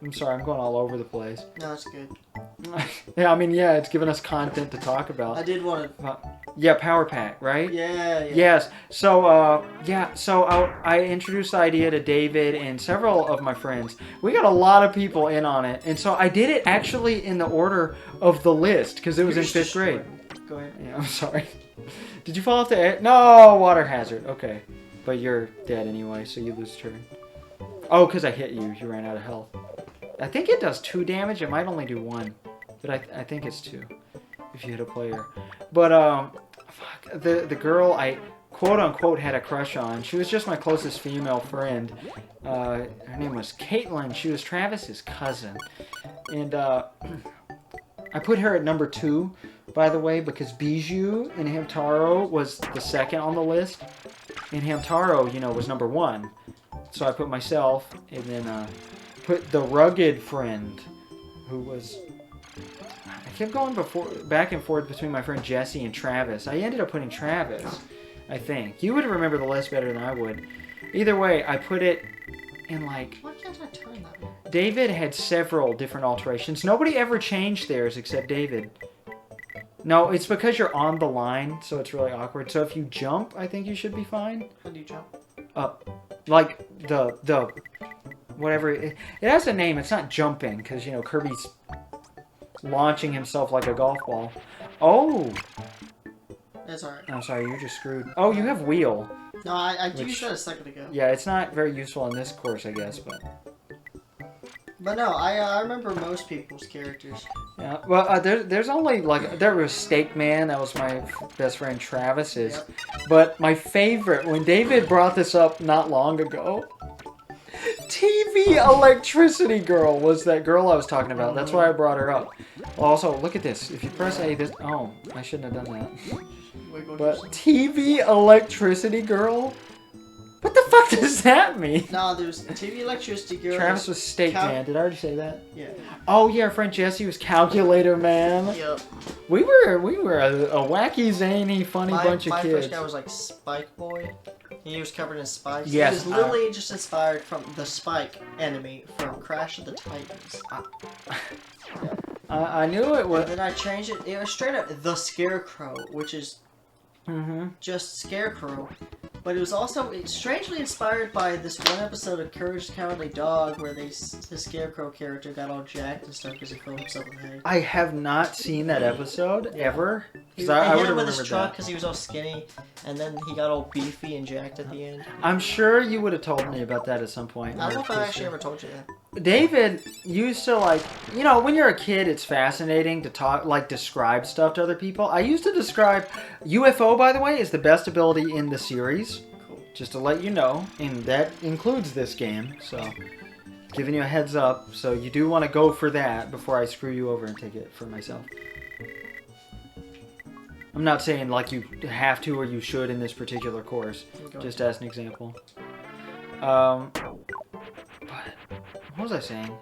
I'm sorry, I'm going all over the place. No, that's good. Yeah, I mean, yeah, it's giving us content to talk about. I did want to... Yeah, Power Pack, right? Yeah. Yes. So, I introduced the idea to David and several of my friends. We got a lot of people in on it. And so I did it actually in the order of the list because it was in 5th grade. Go ahead. Yeah, I'm sorry. Did you fall off the edge? No, water hazard. Okay. But you're dead anyway, so you lose turn. Oh, because I hit you. You ran out of health. I think it does 2 damage. It might only do 1. But I think it's 2 if you hit a player. But, fuck. The girl I quote-unquote had a crush on, she was just my closest female friend. Her name was Caitlin. She was Travis's cousin. And, I put her at number 2, by the way, because Bijou and Hamtaro was the second on the list. And Hamtaro, you know, was number 1. So I put myself, and then put the rugged friend, who was... I kept going back and forth between my friend Jesse and Travis. I ended up putting Travis, I think. You would remember the list better than I would. Either way, I put it in like... Why can't I turn that way? David had several different alterations. Nobody ever changed theirs except David. No, it's because you're on the line, so it's really awkward. So if you jump, I think you should be fine. How do you jump? Up. Like the whatever. It has a name. It's not jumping, because, you know, Kirby's launching himself like a golf ball. Oh! That's alright. I'm sorry, you're just screwed. Oh, you have wheel. No, I used that a second ago. Yeah, it's not very useful in this course, I guess, but... But no, I remember most people's characters. Yeah, well, there's only, like, there was Steak Man, that was my best friend Travis's. Yep. But my favorite, when David brought this up not long ago, TV Electricity Girl was that girl I was talking about. That's why I brought her up. Also, look at this. If you press A, this... Oh, I shouldn't have done that. But TV Electricity Girl? What the fuck does that mean? No, there's TV Electricity Girl. Travis was Steak Man. Did I already say that? Yeah. Oh yeah, our friend Jesse was Calculator Man. Yep. We were a wacky, zany, funny bunch of kids. My first guy was like Spike Boy. He was covered in spikes. Yes. He was literally just inspired from the Spike enemy from Crash of the Titans. I knew it was. And then I changed it. It was straight up the Scarecrow, which is just Scarecrow. But it was also strangely inspired by this one episode of Courage the Cowardly Dog where the Scarecrow character got all jacked and stuff because he filled himself with hay. I have not seen that episode ever. He I hit him with his truck because he was all skinny, and then he got all beefy and jacked at the end. I'm sure you would have told me about that at some point. I don't know if I actually ever told you that. David used to, like, you know, when you're a kid, it's fascinating to talk, like, describe stuff to other people. I used to describe UFO, by the way, is the best ability in the series. Cool. Just to let you know, and that includes this game, so giving you a heads up. So you do want to go for that before I screw you over and take it for myself. I'm not saying, like, you have to or you should in this particular course, just as an example. But what was I saying?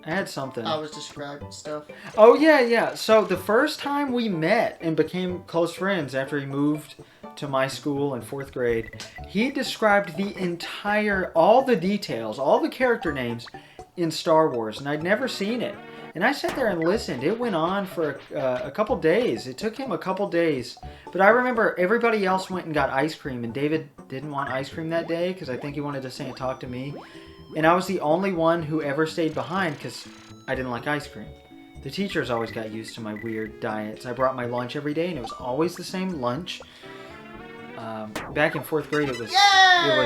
I had something. I was describing stuff. Oh, yeah. So the first time we met and became close friends after he moved to my school in 4th grade, he described all the details, all the character names in Star Wars, and I'd never seen it. And I sat there and listened. It went on for a couple days. It took him a couple days. But I remember everybody else went and got ice cream, and David didn't want ice cream that day because I think he wanted to stay and talk to me. And I was the only one who ever stayed behind because I didn't like ice cream. The teachers always got used to my weird diets. I brought my lunch every day, and it was always the same lunch. Back in 4th grade, it was hot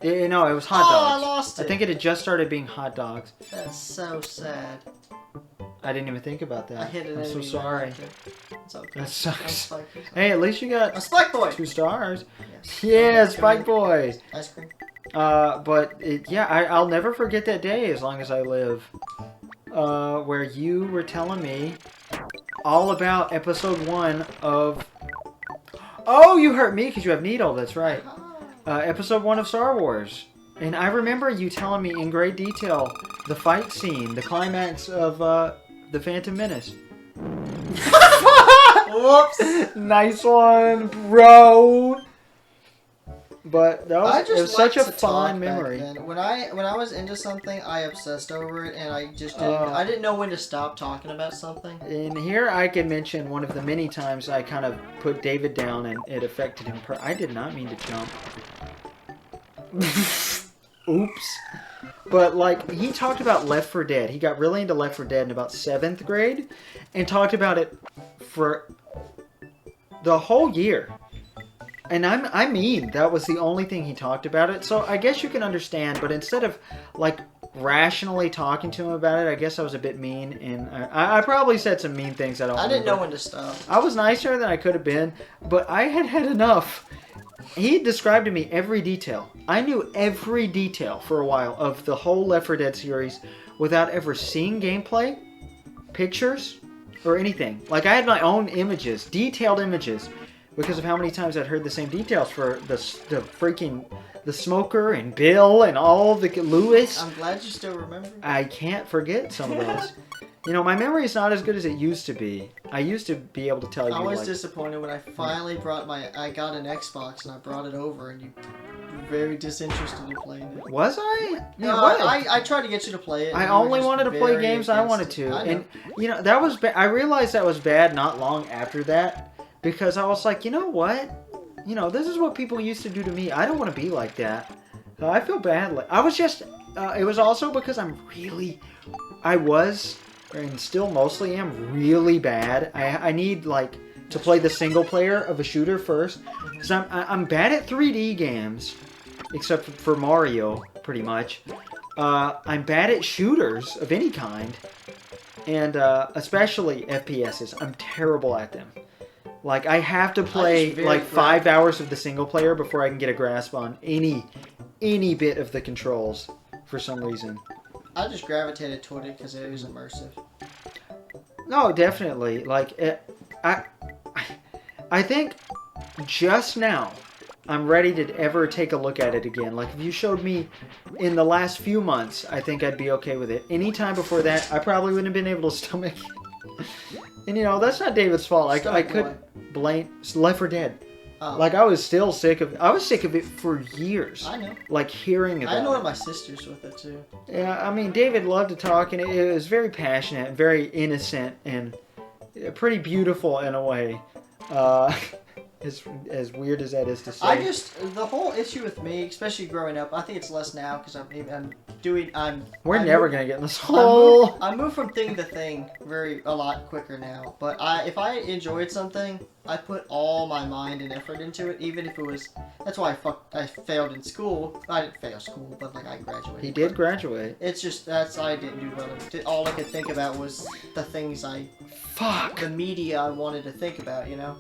dogs. I lost it. I think it had just started being hot dogs. That's so sad. I didn't even think about that. I hit it. I'm so sorry. It's okay. That sucks. Hey, at least you got a Spike Boy. 2 stars. Yes. Yeah, Spike Boy. Ice cream. I'll never forget that day as long as I live. Where you were telling me all about episode 1 of... Oh, you hurt me because you have Needle. That's right. Episode 1 of Star Wars. And I remember you telling me in great detail the fight scene, the climax of The Phantom Menace. Whoops! Nice one, bro! But that I was, just it was such a liked to fun talk memory. back then. When I was into something, I obsessed over it, and I just didn't. I didn't know when to stop talking about something. And here I can mention one of the many times I kind of put David down and it affected him. I did not mean to jump. Oops. But, like, he talked about Left 4 Dead. He got really into Left 4 Dead in about 7th grade and talked about it for the whole year. And I mean, that was the only thing he talked about it. So I guess you can understand, but instead of, like, rationally talking to him about it, I guess I was a bit mean. And I probably said some mean things I don't I remember. didn't know when to stop. I was nicer than I could have been, but I had had enough. He described to me every detail. I knew every detail for a while of the whole Left 4 Dead series without ever seeing gameplay, pictures, or anything. Like, I had my own images, detailed images, because of how many times I'd heard the same details for the freaking... the Smoker and Bill and all the... Lewis. I'm glad you still remember. I can't forget some of those. You know, my memory is not as good as it used to be. I used to be able to tell you, I was like... disappointed when I finally I got an Xbox and I brought it over and you were very disinterested in playing it. Was I? No, what? I tried to get you to play it. I and you were only just wanted to play very games I against wanted it. to. I know. And, you know, that was I realized that was bad not long after that. Because I was like, you know what? You know, this is what people used to do to me. I don't want to be like that. I feel bad. I was just... it was also because I was... and still mostly am really bad. I need, like, to play the single player of a shooter first. Because I'm bad at 3D games. Except for Mario, pretty much. I'm bad at shooters of any kind. And especially FPSs. I'm terrible at them. Like, I have to play, like, 5 hours of the single player before I can get a grasp on any bit of the controls. For some reason. I just gravitated toward it because it was immersive. No, definitely. Like, I think just now I'm ready to ever take a look at it again. Like, if you showed me in the last few months, I think I'd be okay with it. Anytime before that, I probably wouldn't have been able to stomach it. And, you know, that's not David's fault. I could blame Left 4 Dead. Oh. Like, I was still sick of... I was sick of it for years. I know. Like, hearing about it. I annoyed my sisters with it, too. Yeah, I mean, David loved to talk, and it was very passionate, and very innocent, and pretty beautiful in a way. As weird as that is to say. The whole issue with me, especially growing up, I think it's less now, because We're never going to get in this hole. I move from thing to thing a lot quicker now. But if I enjoyed something, I put all my mind and effort into it, even if it was... That's why I failed in school. I didn't fail school, but, like, I graduated. He did graduate. It's just, I didn't do well. All I could think about was the things the media I wanted to think about, you know?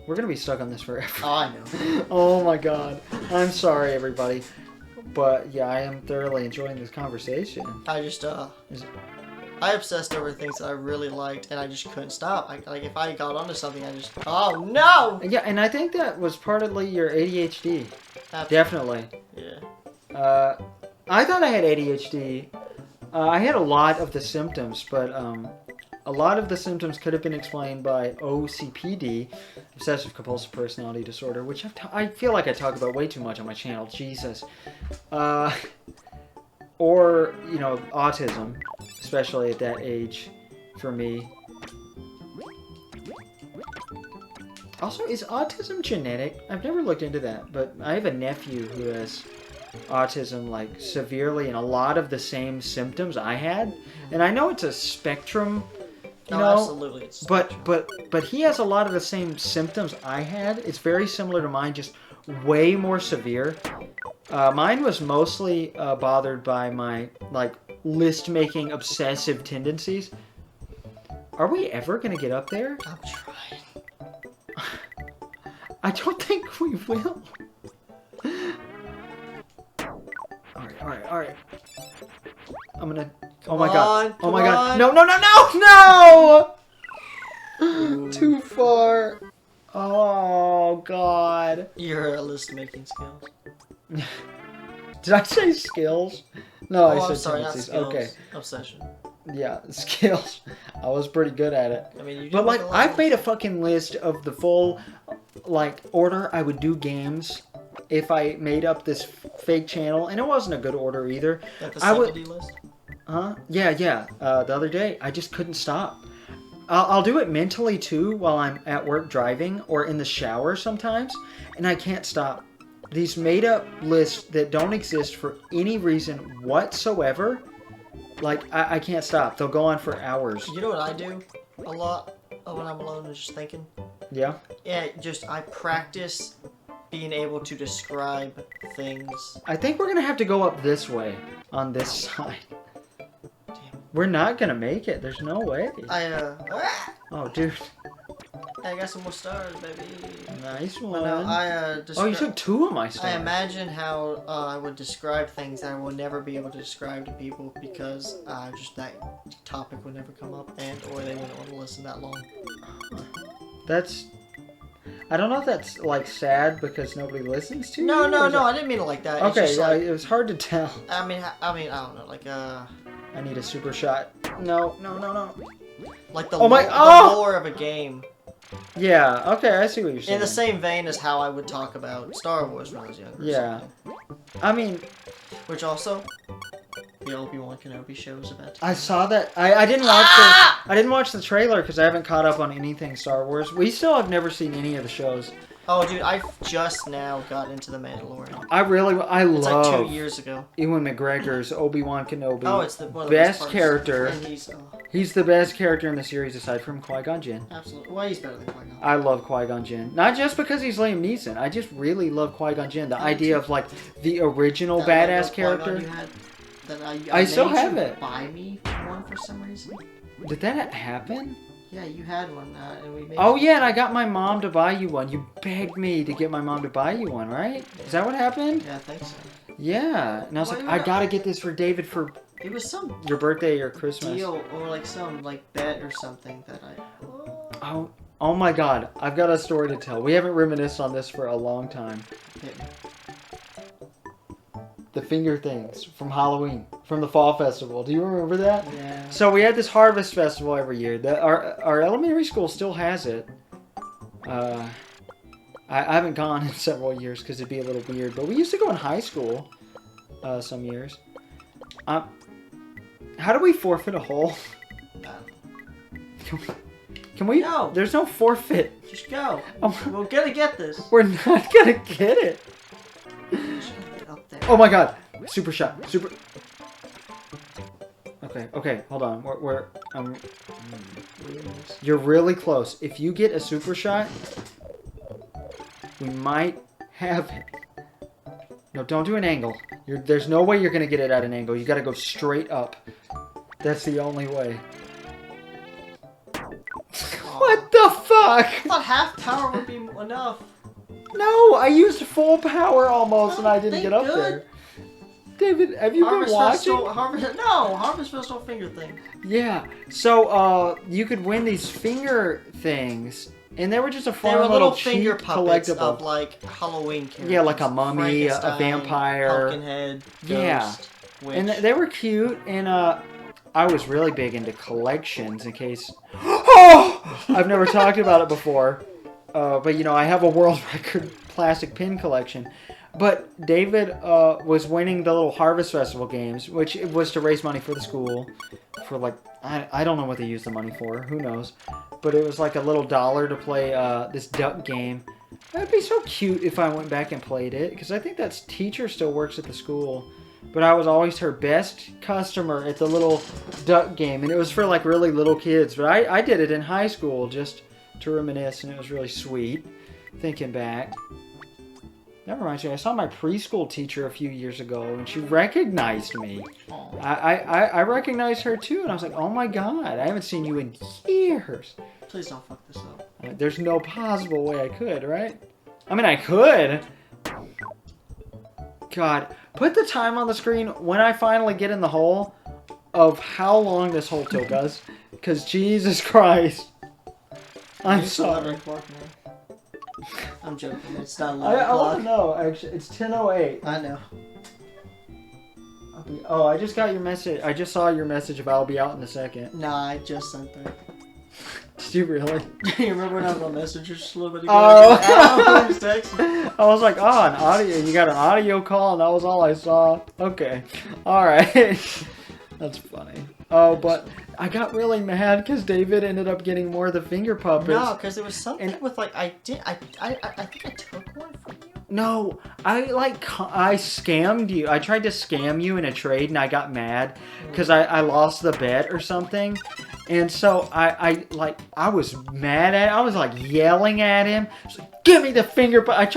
We're going to be stuck on this forever. Oh, I know. Oh, my God. I'm sorry, everybody. But, yeah, I am thoroughly enjoying this conversation. I just, I obsessed over things that I really liked, and I just couldn't stop. Like, if I got onto something, I just... Oh, no! Yeah, and I think that was partly your ADHD. Absolutely. Definitely. Yeah. I thought I had ADHD. I had a lot of the symptoms, but a lot of the symptoms could have been explained by OCPD, Obsessive Compulsive Personality Disorder, which I feel like I talk about way too much on my channel. Jesus. Or, you know, autism, especially at that age for me. Also, is autism genetic? I've never looked into that, but I have a nephew who has autism, like, severely, and a lot of the same symptoms I had. And I know it's a spectrum, you know, absolutely. It's but he has a lot of the same symptoms I had. It's very similar to mine, just way more severe. Mine was mostly bothered by my, like, list-making obsessive tendencies. Are we ever going to get up there? I'm trying. I don't think we will. Alright. I'm gonna... Oh my god. Oh my god. No! Too far. Oh, God. Your list-making skills. Did I say skills? No, I said I'm sorry, not tendencies. skills. Okay. Obsession. Yeah, skills. I was pretty good at it. I mean, But, like, I've made a fucking list of the full, like, order I would do games if I made up this fake channel, and it wasn't a good order either. At the I would. 70 list? Huh? Yeah. The other day, I just couldn't stop. I'll do it mentally too while I'm at work driving or in the shower sometimes, and I can't stop. These made up lists that don't exist for any reason whatsoever, like I can't stop. They'll go on for hours. You know what I do a lot when I'm alone and just thinking? Yeah? Yeah, I practice being able to describe things. I think we're going to have to go up this way on this side. Damn. We're not going to make it. There's no way. Oh, dude. I got some more stars, baby. Nice one. No, Oh, you took 2 of my stars. I imagine how I would describe things that I will never be able to describe to people because just that topic would never come up or they wouldn't want to listen that long. That's... I don't know if that's, like, sad because nobody listens to you. No, I didn't mean it like that. Okay, it's just like, it was hard to tell. I mean, I don't know, like, I need a super shot. No. like the Oh my- the oh! lore of a game. Yeah, okay, I see what you're saying. In the same vein as how I would talk about Star Wars when I was younger. Yeah. I mean... Which also, the Obi-Wan Kenobi show is about to I saw that. I didn't watch I didn't watch the trailer because I haven't caught up on anything Star Wars. We still have never seen any of the shows. Oh, dude, I just now got into The Mandalorian. I It's love like 2 years ago. Ewan McGregor's Obi-Wan Kenobi. Oh, it's one of the best parts. character. And He's the best character in the series aside from Qui-Gon Jinn. absolutely. Well, he's better than Qui-Gon. I love Qui-Gon Jinn. Not just because he's Liam Neeson. I just really love Qui-Gon Jinn. The idea of, like, the original That badass Qui-Gon character. you had, that I still made have you it. Buy me one for some reason. Did that happen? Yeah, you had one, and we made. Oh yeah, and I got my mom to buy you one. You begged me to get my mom to buy you one, right? Is that what happened? Yeah, I think so. Yeah. And I was Well, like, you I know- gotta get this for David for It was some your birthday or Christmas. deal or like some bet or something that I. Oh my god, I've got a story to tell. We haven't reminisced on this for a long time. Hit me. The finger things from Halloween, from the fall festival. Do you remember that? Yeah. So we had this harvest festival every year. Our elementary school still has it. I haven't gone in several years because it'd be a little weird. But we used to go in high school some years. How do we forfeit a hole? Can we? No. There's no forfeit. Just go. Oh. We're gonna get this. We're not gonna get it. Just gonna get up there. Oh my god. Super shot. Super. Okay, hold on. You're really close. If you get a super shot, we might have it. No, don't do an angle. There's no way you're gonna get it at an angle. You gotta go straight up. That's the only way. What the fuck? I thought half power would be enough. No, I used full power almost and I didn't Think get up good. there. David, have you been watching? Harvest Festival finger thing. Yeah. So, you could win these finger things, and they were just a They fun were little little finger cheap puppets collectible. of like Halloween characters. Yeah, like a mummy, a Frankenstein, vampire. Pumpkinhead, Ghost, Yeah. Witch. And they were cute, and I was really big into collections in case... Oh! I've never talked about it before, but you know, I have a world record plastic pin collection. But David was winning the little Harvest Festival games, which was to raise money for the school. For like, I don't know what they used the money for, who knows. But it was like a little $1 to play this duck game. That'd be so cute if I went back and played it, because I think that teacher still works at the school. But I was always her best customer at the little duck game, and it was for like really little kids. But I did it in high school just to reminisce, and it was really sweet, thinking back. That reminds me, I saw my preschool teacher a few years ago, and she recognized me. Aw. I recognized her too, and I was like, oh my god, I haven't seen you in years. Please don't fuck this up. There's no possible way I could, right? I mean, I could. God, put the time on the screen when I finally get in the hole of how long this hole took us. Because Jesus Christ. I'm sorry. I'm joking. It's not 11 I o'clock. want to know, actually. It's 10:08. I know. Oh, I just got your message. I just saw your message of I'll be out in a second. Nah, I just sent that. Did Did you really? You remember when I was on Messenger just a little bit ago? Oh. Who's texting? I was like, oh, an audio. You got an audio call, and that was all I saw. Okay. All right. That's funny. Oh, but I got really mad because David ended up getting more of the finger puppets. No, because there was something with like I think I took one from you. No, I scammed you. I tried to scam you in a trade, and I got mad because I lost the bet or something. And so I was mad at. I was like yelling at him. Like, give me the finger. But I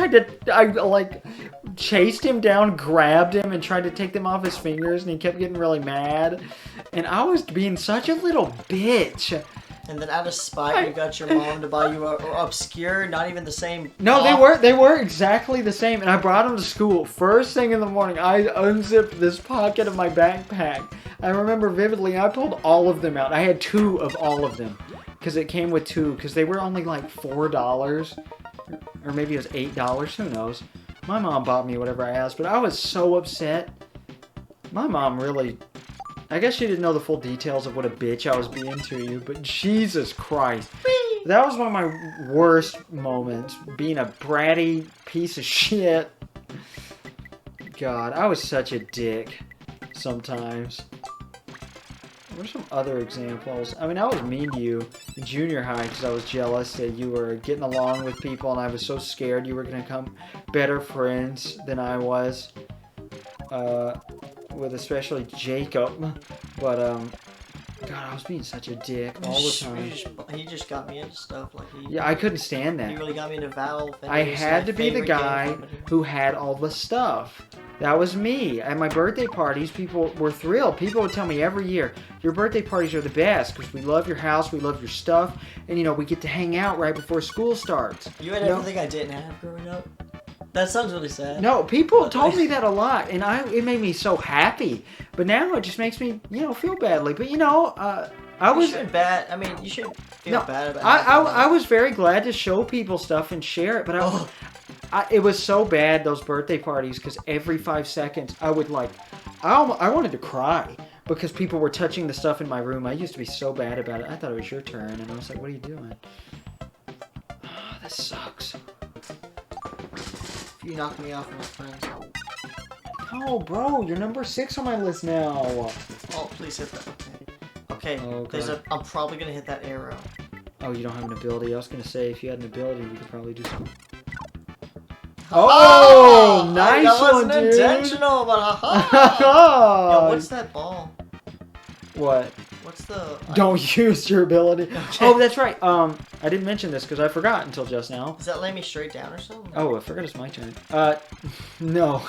chased him down, grabbed him, and tried to take them off his fingers. And he kept getting really mad. And I was being such a little bitch. And then out of spite, you got your mom to buy you a obscure, not even the same. No, they were exactly the same. And I brought them to school. First thing in the morning, I unzipped this pocket of my backpack. I remember vividly, I pulled all of them out. I had 2 of all of them. Because it came with 2. Because they were only like $4. Or maybe it was $8. Who knows? My mom bought me whatever I asked. But I was so upset. My mom really... I guess she didn't know the full details of what a bitch I was being to you, but Jesus Christ. That was one of my worst moments, being a bratty piece of shit. God, I was such a dick sometimes. What are some other examples? I mean, I was mean to you in junior high because I was jealous that you were getting along with people and I was so scared you were going to become better friends than I was. With especially Jacob, but God, I was being such a dick all the time. He just got me into stuff like he. Yeah, I couldn't stand that. He really got me into Valve. I had to be the guy who had all the stuff. That was me. At my birthday parties, people were thrilled. People would tell me every year, your birthday parties are the best because we love your house, we love your stuff, and we get to hang out right before school starts. You had everything I didn't have growing up. That sounds really sad. No, people told me that a lot, and it made me so happy. But now it just makes me, feel badly. But I was bad. I mean, you should feel bad about it. I was very glad to show people stuff and share it, but it was so bad those birthday parties because every 5 seconds I would I wanted to cry because people were touching the stuff in my room. I used to be so bad about it. I thought it was your turn, and I was like, "What are you doing?" Oh, this sucks. You knocked me off my friends. Oh, bro, you're number 6 on my list now. Oh, please hit that. Okay. I'm probably gonna hit that arrow. Oh, you don't have an ability. I was gonna say if you had an ability, you could probably do something. Oh, nice that one, wasn't dude. intentional, but haha. Yo, what's that ball? What? What's the... Don't use your ability. Okay. Oh, that's right. I didn't mention this because I forgot until just now. Does that lay me straight down or something? Oh, I forgot it's my turn. No.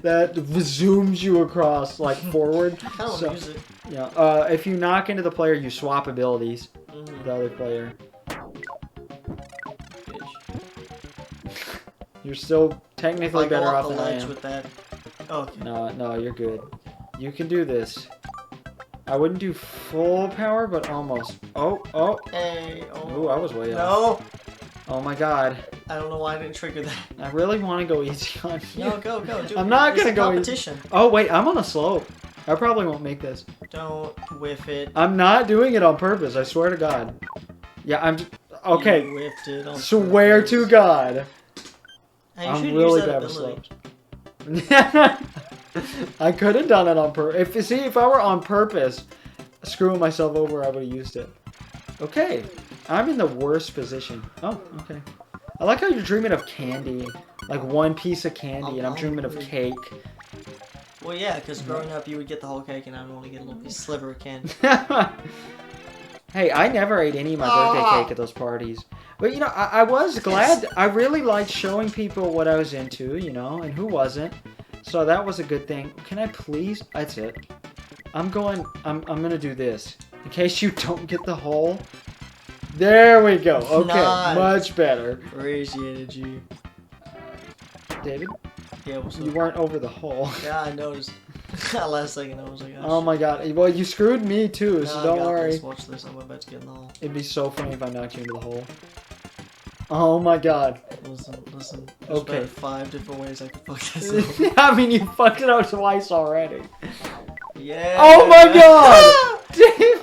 That zooms you across, forward. I kind of want to use it. Yeah. If you knock into the player, you swap abilities with the other player. Bitch. You're still technically better off than I am. With that. Oh, okay. No, you're good. You can do this. I wouldn't do full power, but almost. Oh. Hey, Ooh, I was way off. No. Oh my god. I don't know why I didn't trigger that. I really want to go easy on you. No, go. I'm not going to go competition. easy. Oh, wait, I'm on a slope. I probably won't make this. Don't whiff it. I'm not doing it on purpose, I swear to God. Yeah, I'm... Okay. You whiffed it on swear purpose. to God. Hey, I'm really bad with slopes. I could have done it on purpose. If I were on purpose, screwing myself over, I would have used it. Okay. I'm in the worst position. Oh, okay. I like how you're dreaming of candy. Like one piece of candy, and I'm dreaming of cake. Well, yeah, because growing up, you would get the whole cake, and I would only get a little sliver of candy. Hey, I never ate any of my birthday cake at those parties. But, I was glad. I really liked showing people what I was into, and who wasn't. So that was a good thing. Can I please? That's it. I'm going to do this. In case you don't get the hole. There we go. Okay, nice. Much better. Crazy energy. David? Yeah, what's up? You weren't over the hole. Yeah, I noticed. Last second, I was like, oh my god. Well, you screwed me too, so don't worry. This. Watch this. I'm about to get in the hole. It'd be so funny if I knocked you into the hole. Oh my god. Listen. There's Okay. about 5 different ways I could fuck this up. I mean, you fucked it up twice already. Yeah. Oh my god!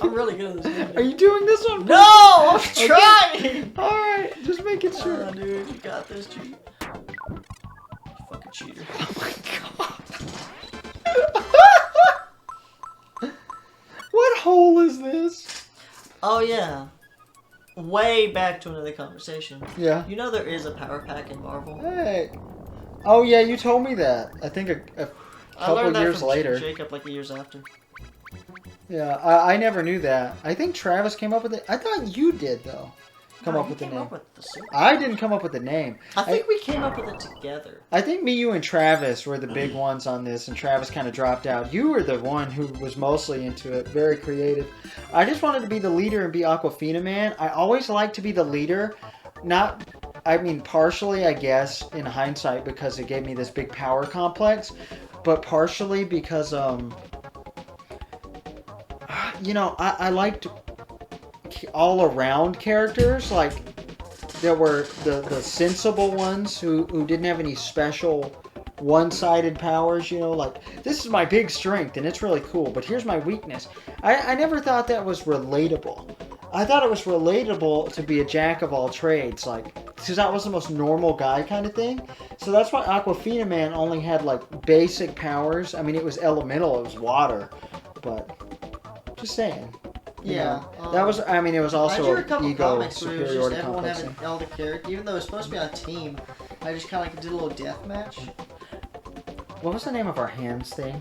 I'm really good at this game. Are you doing this on? No, I'm trying. All right, just making sure. Oh, dude, you got this, cheat. You fucking cheater. Oh my god. What hole is this? Oh yeah. Way back to another conversation. Yeah. You know there is a power pack in Marvel. Hey. Oh yeah, you told me that. I think a I couple learned that years from later. Jacob like years after. Yeah, I never knew that. I think Travis came up with it. I thought you did though. Come up with the came name. up with the super. I didn't come up with the name. I think we came up with it together. I think me, you, and Travis were the big ones on this, and Travis kind of dropped out. You were the one who was mostly into it, very creative. I just wanted to be the leader and be Aquafina Man. I always liked to be the leader, partially, I guess, in hindsight, because it gave me this big power complex, but partially because, I liked all-around characters, like, there were the sensible ones who didn't have any special one-sided powers, like, this is my big strength and it's really cool, but here's my weakness. I never thought that was relatable. I thought it was relatable to be a jack of all trades, like, because that was the most normal guy kind of thing. So that's why Aquafina Man only had, like, basic powers. I mean, it was elemental, it was water, but just saying. Yeah. That was, it was also I drew a couple ego comics where it was just superiority everyone complex. having elder character, even though it was supposed to be on a team. I just kind of like did a little death match. What was the name of our hands thing?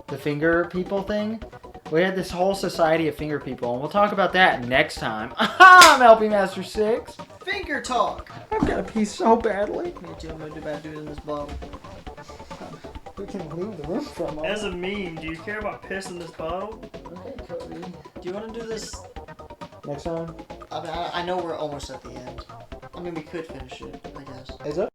The finger people thing? We had this whole society of finger people, and we'll talk about that next time. I'm LP Master 6. Finger talk. I've got to pee so badly. Me too. I'm gonna do bad dude in this bottle. We can leave the room for a moment. As a meme, do you care about piss in this bottle? Okay, Kirby. Do you want to do this? Next time. I know we're almost at the end. I mean, we could finish it, I guess. Is it?